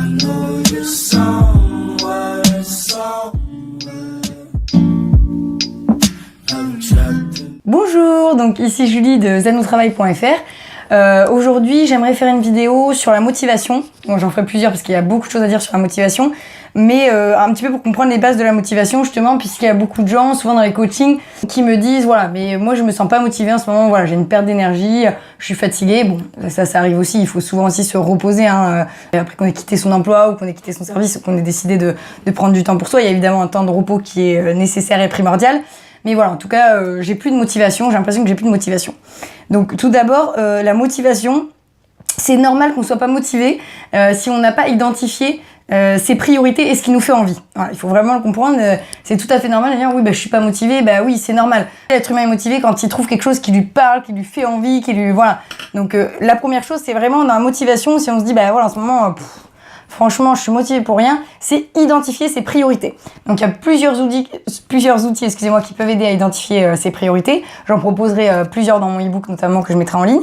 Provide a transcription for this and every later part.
know you're somewhere, Bonjour, donc ici Julie de zenautravail.fr. Aujourd'hui, j'aimerais faire une vidéo sur la motivation. Bon, j'en ferai plusieurs parce qu'il y a beaucoup de choses à dire sur la motivation, mais un petit peu pour comprendre les bases de la motivation justement, puisqu'il y a beaucoup de gens, souvent dans les coachings, qui me disent voilà, mais moi je me sens pas motivée en ce moment, voilà, j'ai une perte d'énergie, je suis fatiguée. Bon, ça arrive aussi, il faut souvent aussi se reposer, hein, après qu'on ait quitté son emploi ou qu'on ait quitté son service ou qu'on ait décidé de prendre du temps pour soi. Il y a évidemment un temps de repos qui est nécessaire et primordial. Mais voilà, en tout cas, j'ai plus de motivation, j'ai l'impression que j'ai plus de motivation. Donc tout d'abord, la motivation, c'est normal qu'on soit pas motivé si on n'a pas identifié ses priorités et ce qui nous fait envie. Voilà, il faut vraiment le comprendre, c'est tout à fait normal de dire oui, je suis pas motivé, oui, c'est normal. L'être humain est motivé quand il trouve quelque chose qui lui parle, qui lui fait envie, qui lui... Voilà. Donc la première chose, c'est vraiment dans la motivation, si on se dit, voilà, en ce moment... franchement, je suis motivée pour rien, c'est identifier ses priorités. Donc il y a plusieurs outils, qui peuvent aider à identifier ses priorités. J'en proposerai plusieurs dans mon e-book notamment que je mettrai en ligne.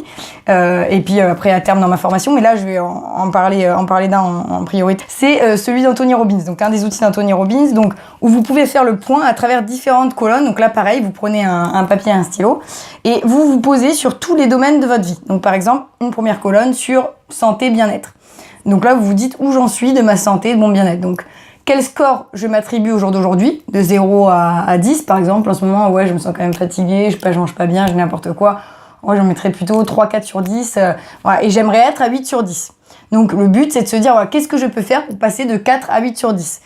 Et puis après à terme dans ma formation, mais là je vais en parler d'un en priorité. C'est celui d'Anthony Robbins, donc un des outils d'Anthony Robbins, donc où vous pouvez faire le point à travers différentes colonnes. Donc là pareil, vous prenez un papier et un stylo et vous vous posez sur tous les domaines de votre vie. Donc par exemple, une première colonne sur santé, bien-être. Donc là, vous vous dites où j'en suis de ma santé, de mon bien-être. Donc, quel score je m'attribue au jour d'aujourd'hui, de 0 à 10 par exemple. En ce moment, ouais, je me sens quand même fatiguée, je mange pas bien, j'ai n'importe quoi. Moi, j'en mettrais plutôt 3-4 sur 10. Voilà, et j'aimerais être à 8 sur 10. Donc, le but, c'est de se dire, voilà, qu'est-ce que je peux faire pour passer de 4 à 8 sur 10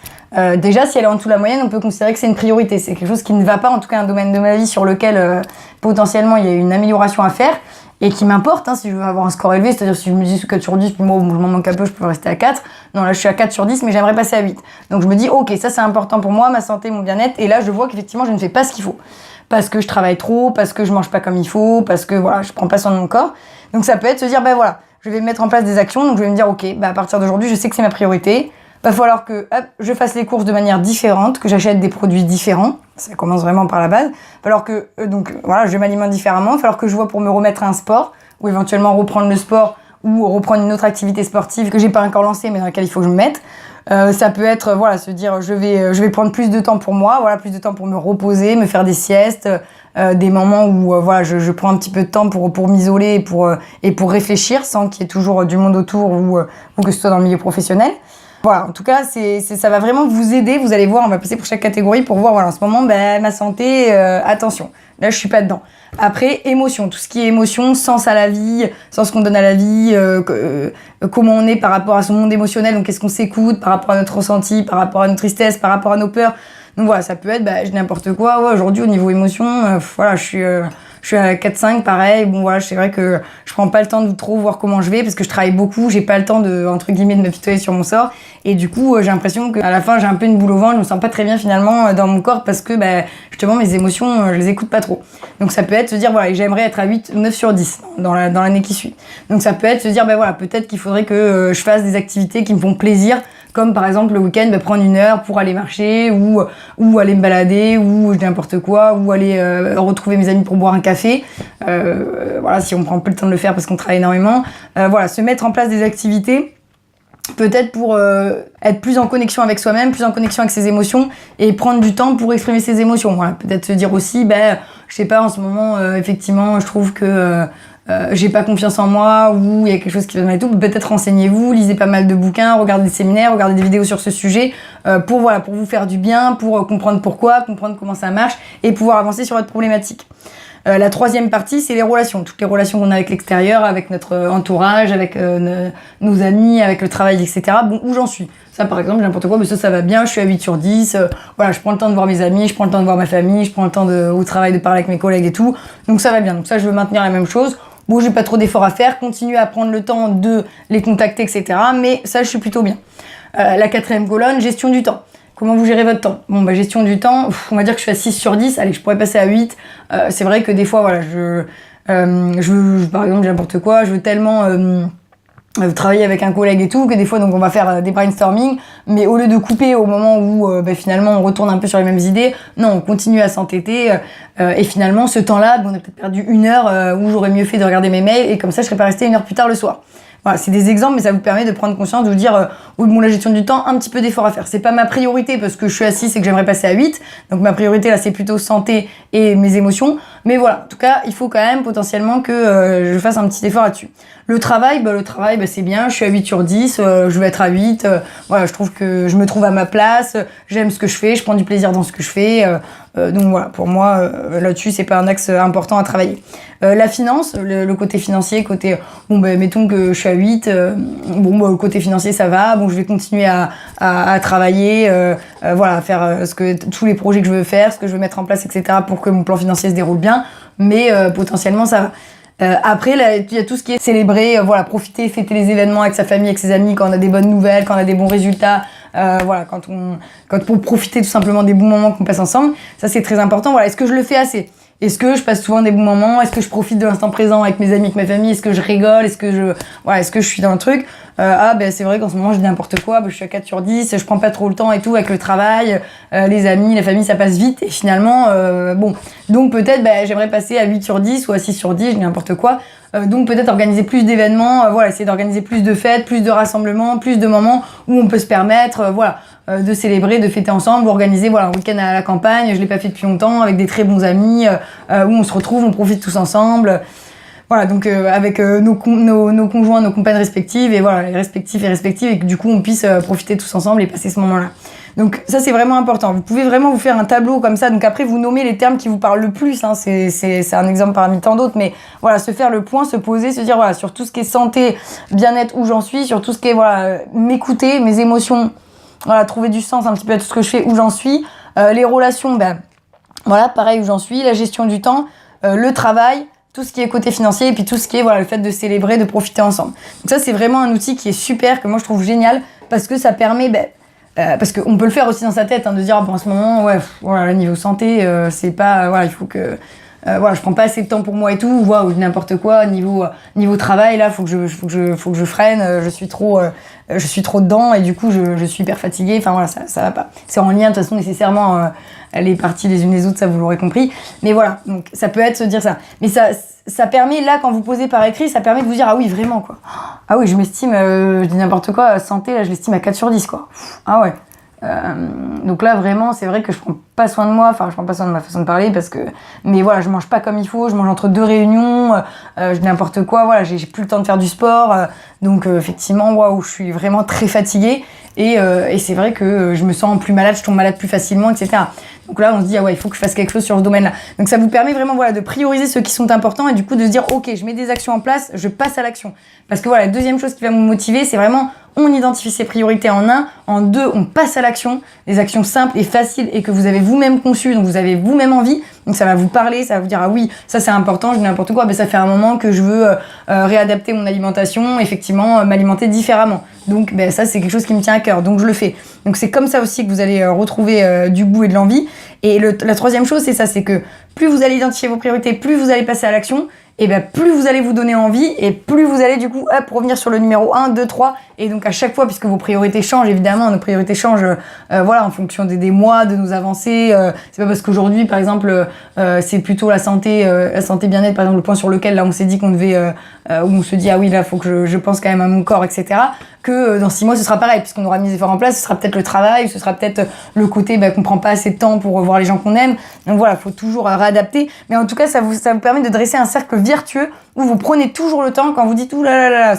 déjà, si elle est en dessous de la moyenne, on peut considérer que c'est une priorité. C'est quelque chose qui ne va pas, en tout cas un domaine de ma vie sur lequel potentiellement il y a une amélioration à faire. Et qui m'importe, si je veux avoir un score élevé, c'est-à-dire si je me dis 4 sur 10, puis moi, je m'en manque un peu, je peux rester à 4. Non, là, je suis à 4 sur 10, mais j'aimerais passer à 8. Donc, je me dis, ok, ça, c'est important pour moi, ma santé, mon bien-être. Et là, je vois qu'effectivement, je ne fais pas ce qu'il faut. Parce que je travaille trop, parce que je mange pas comme il faut, parce que, voilà, je prends pas soin de mon corps. Donc, ça peut être se dire, voilà, je vais mettre en place des actions. Donc, je vais me dire, ok, à partir d'aujourd'hui, je sais que c'est ma priorité. Va falloir que je fasse les courses de manière différente, que j'achète des produits différents. Ça commence vraiment par la base. Va falloir que, je m'alimente différemment. Va falloir que je vois pour me remettre à un sport, ou éventuellement reprendre le sport, ou reprendre une autre activité sportive que j'ai pas encore lancée, mais dans laquelle il faut que je me mette. Ça peut être, se dire, je vais prendre plus de temps pour moi, plus de temps pour me reposer, me faire des siestes, des moments où, je prends un petit peu de temps pour m'isoler et pour réfléchir sans qu'il y ait toujours du monde autour ou que ce soit dans le milieu professionnel. Voilà, en tout cas, ça va vraiment vous aider. Vous allez voir, on va passer pour chaque catégorie pour voir, en ce moment, ma santé, attention. Là, je suis pas dedans. Après, émotion, tout ce qui est émotion, sens à la vie, sens qu'on donne à la vie, comment on est par rapport à son monde émotionnel, donc qu'est-ce qu'on s'écoute par rapport à notre ressenti, par rapport à notre tristesse, par rapport à nos peurs. Donc voilà, ça peut être n'importe quoi. Ouais, aujourd'hui, au niveau émotion, je suis à 4-5, pareil. Bon, voilà, c'est vrai que je prends pas le temps de trop voir comment je vais parce que je travaille beaucoup. J'ai pas le temps de, entre guillemets, de me pitoyer sur mon sort. Et du coup, j'ai l'impression qu'à la fin, j'ai un peu une boule au ventre. Je me sens pas très bien finalement dans mon corps parce que, justement, mes émotions, je les écoute pas trop. Donc, ça peut être se dire, j'aimerais être à 8, 9 sur 10 dans l'année qui suit. Donc, ça peut être se dire, peut-être qu'il faudrait que je fasse des activités qui me font plaisir. Comme par exemple le week-end, prendre 1 heure pour aller marcher ou aller me balader ou n'importe quoi ou aller retrouver mes amis pour boire un café. Si on prend peu le temps de le faire parce qu'on travaille énormément. Se mettre en place des activités peut-être pour être plus en connexion avec soi-même, plus en connexion avec ses émotions et prendre du temps pour exprimer ses émotions. Voilà, peut-être se dire aussi, je sais pas, en ce moment, effectivement, je trouve que j'ai pas confiance en moi ou il y a quelque chose qui va mal et tout, peut-être renseignez-vous, lisez pas mal de bouquins, regardez des séminaires, regardez des vidéos sur ce sujet pour vous faire du bien, pour comprendre pourquoi, comprendre comment ça marche et pouvoir avancer sur votre problématique. La troisième partie, c'est les relations. Toutes les relations qu'on a avec l'extérieur, avec notre entourage, avec nos amis, avec le travail, etc. Bon, où j'en suis? Ça, par exemple, n'importe quoi, mais ça va bien, je suis à 8 sur 10. Je prends le temps de voir mes amis, je prends le temps de voir ma famille, je prends le temps au travail de parler avec mes collègues et tout. Donc ça va bien. Donc ça, je veux maintenir la même chose. Bon, j'ai pas trop d'efforts à faire, continuer à prendre le temps de les contacter, etc. Mais ça, je suis plutôt bien. La quatrième colonne, gestion du temps. Comment vous gérez votre temps? Bon, gestion du temps, on va dire que je suis à 6 sur 10. Allez, je pourrais passer à 8. C'est vrai que des fois, par exemple, n'importe quoi, je veux tellement travailler avec un collègue et tout, que des fois donc on va faire des brainstorming, mais au lieu de couper au moment où finalement on retourne un peu sur les mêmes idées, non, on continue à s'entêter et finalement ce temps-là, on a peut-être perdu 1 heure où j'aurais mieux fait de regarder mes mails et comme ça je serais pas restée 1 heure plus tard le soir. Voilà, c'est des exemples, mais ça vous permet de prendre conscience, de vous dire, oui, bon, la gestion du temps, un petit peu d'effort à faire. C'est pas ma priorité parce que je suis à 6 et que j'aimerais passer à 8. Donc ma priorité là, c'est plutôt santé et mes émotions. Mais voilà, en tout cas, il faut quand même potentiellement que je fasse un petit effort là-dessus. Le travail, c'est bien, je suis à 8 sur 10, je vais être à 8. Voilà, je trouve que je me trouve à ma place, j'aime ce que je fais, je prends du plaisir dans ce que je fais. Donc voilà, pour moi, là-dessus, c'est pas un axe important à travailler. La finance, le côté financier, mettons que je suis à 8, le côté financier, ça va, bon, je vais continuer à travailler, à faire tous les projets que je veux faire, ce que je veux mettre en place, etc., pour que mon plan financier se déroule bien, mais potentiellement, ça va. Après, là, il y a tout ce qui est célébrer, profiter, fêter les événements avec sa famille, avec ses amis, quand on a des bonnes nouvelles, quand on a des bons résultats, pour profiter tout simplement des bons moments qu'on passe ensemble. Ça, c'est très important. Voilà, est-ce que je le fais assez? Est-ce que je passe souvent des bons moments? Est-ce que je profite de l'instant présent avec mes amis, avec ma famille? Est-ce que je rigole? Est-ce que je suis dans le truc? C'est vrai qu'en ce moment, je dis n'importe quoi. Je suis à 4 sur 10, je prends pas trop le temps et tout avec le travail, les amis, la famille, ça passe vite. Et finalement, Donc peut-être, j'aimerais passer à 8 sur 10 ou à 6 sur 10, je dis n'importe quoi. Donc peut-être organiser plus d'événements, essayer d'organiser plus de fêtes, plus de rassemblements, plus de moments où on peut se permettre, de célébrer, de fêter ensemble, ou organiser un week-end à la campagne, je l'ai pas fait depuis longtemps, avec des très bons amis, où on se retrouve, on profite tous ensemble. Voilà, donc avec nos conjoints, nos compagnes respectives, et voilà, les respectifs et respectives, et que du coup on puisse profiter tous ensemble et passer ce moment-là. Donc ça c'est vraiment important. Vous pouvez vraiment vous faire un tableau comme ça, donc après vous nommez les termes qui vous parlent le plus, hein. C'est un exemple parmi tant d'autres, mais voilà, se faire le point, se poser, se dire sur tout ce qui est santé, bien-être, où j'en suis, sur tout ce qui est m'écouter, mes émotions, trouver du sens un petit peu à tout ce que je fais, où j'en suis, les relations, pareil, où j'en suis, la gestion du temps, le travail, tout ce qui est côté financier, et puis tout ce qui est le fait de célébrer, de profiter ensemble. Donc ça c'est vraiment un outil qui est super, que moi je trouve génial, parce que ça permet, parce qu'on peut le faire aussi dans sa tête, de dire en ce moment, niveau santé, c'est pas, il faut que, je prends pas assez de temps pour moi et tout, ou n'importe quoi, niveau travail, là, faut que je freine, je suis trop dedans, et du coup, je suis hyper fatiguée, ça va pas. C'est en lien, de toute façon, nécessairement, les parties les unes les autres, ça vous l'aurez compris. Mais voilà, donc ça peut être se dire ça. Mais ça permet, là, quand vous posez par écrit, ça permet de vous dire, ah oui, vraiment, quoi. Ah oui, je m'estime, je dis n'importe quoi, santé, là, je l'estime à 4 sur 10, quoi. Ah ouais. Donc là, vraiment, c'est vrai que je prends pas soin de moi, je prends pas soin de ma façon de parler, mais je mange pas comme il faut, je mange entre 2 réunions, je dis n'importe quoi, j'ai plus le temps de faire du sport, donc effectivement, je suis vraiment très fatiguée, et c'est vrai que je me sens plus malade, je tombe malade plus facilement, etc. Donc là, on se dit, il faut que je fasse quelque chose sur ce domaine-là. Donc ça vous permet vraiment de prioriser ceux qui sont importants, et du coup de se dire, ok, je mets des actions en place, je passe à l'action. Parce que la deuxième chose qui va me motiver, c'est vraiment, on identifie ses priorités en 1, en 2, on passe à l'action, des actions simples et faciles et que vous avez vous-même conçues, donc vous avez vous-même envie, donc ça va vous parler, ça va vous dire, ah oui, ça c'est important, je dis n'importe quoi, ça fait un moment que je veux réadapter mon alimentation, effectivement, m'alimenter différemment. Donc ça c'est quelque chose qui me tient à cœur, donc je le fais. Donc c'est comme ça aussi que vous allez retrouver du goût et de l'envie. Et la troisième chose, c'est ça, c'est que plus vous allez identifier vos priorités, plus vous allez passer à l'action, et plus vous allez vous donner envie, et plus vous allez du coup revenir sur le numéro 1, 2, 3, et donc à chaque fois, puisque vos priorités changent, évidemment, nos priorités changent en fonction des mois, de nos avancées, c'est pas parce qu'aujourd'hui, par exemple, c'est plutôt la santé bien-être, par exemple, le point sur lequel là on s'est dit qu'on devait, où on se dit, ah oui, là, faut que je pense quand même à mon corps, etc., que dans 6 mois, ce sera pareil, puisqu'on aura mis des efforts en place, ce sera peut-être le travail, ce sera peut-être le côté qu'on prend pas assez de temps pour voir les gens qu'on aime. Donc voilà, faut toujours réadapter. Mais en tout cas, ça vous permet de dresser un cercle vertueux où vous prenez toujours le temps, quand vous dites, ouh là là là,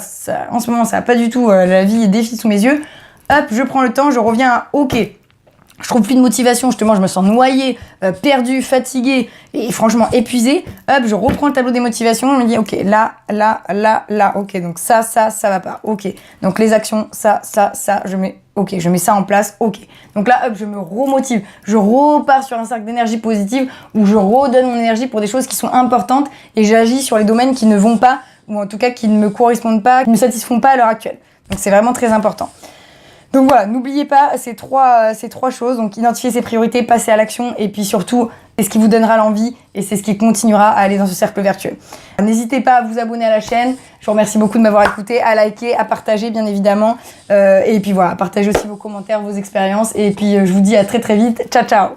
en ce moment, ça va pas du tout, la vie défile sous mes yeux, hop, je prends le temps, je reviens à, ok, je trouve plus de motivation, justement, je me sens noyée, perdue, fatiguée et franchement épuisée. Hop, je reprends le tableau des motivations, je me dis, ok, là, ok, donc ça va pas, ok. Donc les actions, ça, je mets ça en place, ok. Donc là, hop, je me remotive, je repars sur un cercle d'énergie positive où je redonne mon énergie pour des choses qui sont importantes et j'agis sur les domaines qui ne vont pas, ou en tout cas qui ne me correspondent pas, qui ne me satisfont pas à l'heure actuelle. Donc c'est vraiment très important. Donc voilà, n'oubliez pas ces trois choses, donc identifier ses priorités, passer à l'action, et puis surtout, c'est ce qui vous donnera l'envie et c'est ce qui continuera à aller dans ce cercle vertueux. N'hésitez pas à vous abonner à la chaîne, je vous remercie beaucoup de m'avoir écouté, à liker, à partager bien évidemment, et puis voilà, partagez aussi vos commentaires, vos expériences, et puis je vous dis à très très vite, ciao ciao.